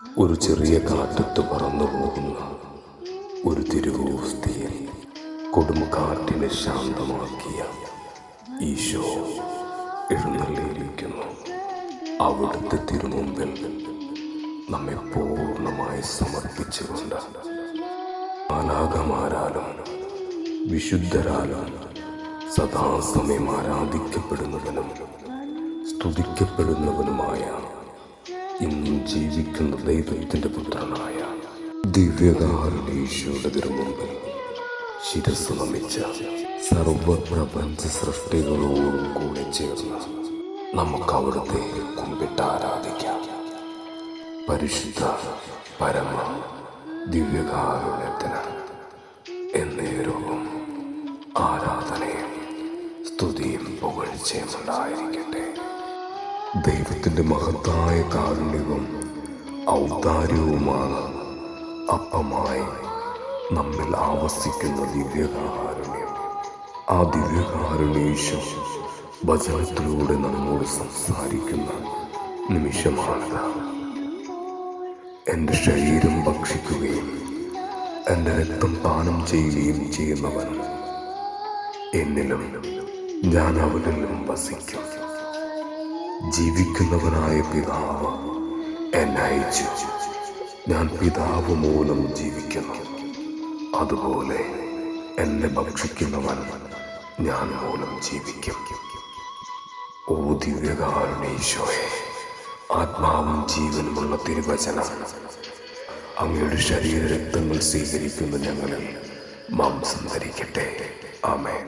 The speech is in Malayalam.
ഒരു ചെറിയ കാറ്റത്ത് പറന്നു പോകുന്ന ഒരു തിരുവോസ്തിയിൽ കൊടുംകാറ്റിനെ ശാന്തമാക്കിയ ഈശോ എഴുന്നള്ളിയിരിക്കുന്നു. അവിടുത്തെ തിരുമുമ്പിൽ നമ്മെ പൂർണ്ണമായി സമർപ്പിച്ചുകൊണ്ട് മാലാഖമാരാലും വിശുദ്ധരാലും സദാസമയം ആരാധിക്കപ്പെടുന്നവനും സ്തുതിക്കപ്പെടുന്നവനുമായ ഇന്നും ജീവിക്കുന്ന ദൈവത്തിൻ്റെ പുത്രനായ ദിവ്യകാരുണ്യ ഈശോയുടെ തിരുമുമ്പിൽ ശിരസ് നമിച്ച സർവപ്രപഞ്ച സൃഷ്ടികളോടും കൂടെ ചേർന്ന് നമുക്ക് അവിടുത്തെ കുമ്പിട്ട് ആരാധിക്കാം. പരിശുദ്ധ പരമ ദിവ്യകാരുണ്യത്തിന് എന്നേരവും ആരാധനയും സ്തുതിയും പുകഴ്ചയും ഉണ്ടായിരിക്കട്ടെ. ദൈവത്തിൻ്റെ മഹത്തായ കാരുണ്യവും ഔദാര്യവുമാണ് അപ്പമായി നമ്മിൽ ആവസിക്കുന്ന ദിവ്യകാരുണ്യം. ആ ദിവ്യകാരുണ്യ ഈശോ വചനത്തിലൂടെ നമ്മോട് സംസാരിക്കുന്ന നിമിഷമാണിത്. എൻ്റെ ശരീരം ഭക്ഷിക്കുകയും എൻ്റെ രക്തം പാനം ചെയ്യുകയും ചെയ്യുന്നവൻ എന്നിലും ഞാൻ അവനിലും വസിക്കും. ജീവിക്കുന്നവനായ പിതാവ് എന്നെ അയച്ചു, ഞാൻ പിതാവ് മൂലം ജീവിക്കുന്നു. അതുപോലെ എന്നെ ഭക്ഷിക്കുന്നവൻ ഞാൻ മൂലം ജീവിക്കും. ഓ ദിവ്യകാരുണ്യ ഈശോയെ, ആത്മാവും ജീവനുമുള്ള തിരുവചനം അങ്ങയുടെ ശരീര രക്തങ്ങൾ സ്വീകരിക്കുന്ന ഞങ്ങളിൽ മാംസം ധരിക്കട്ടെ. ആമേൻ.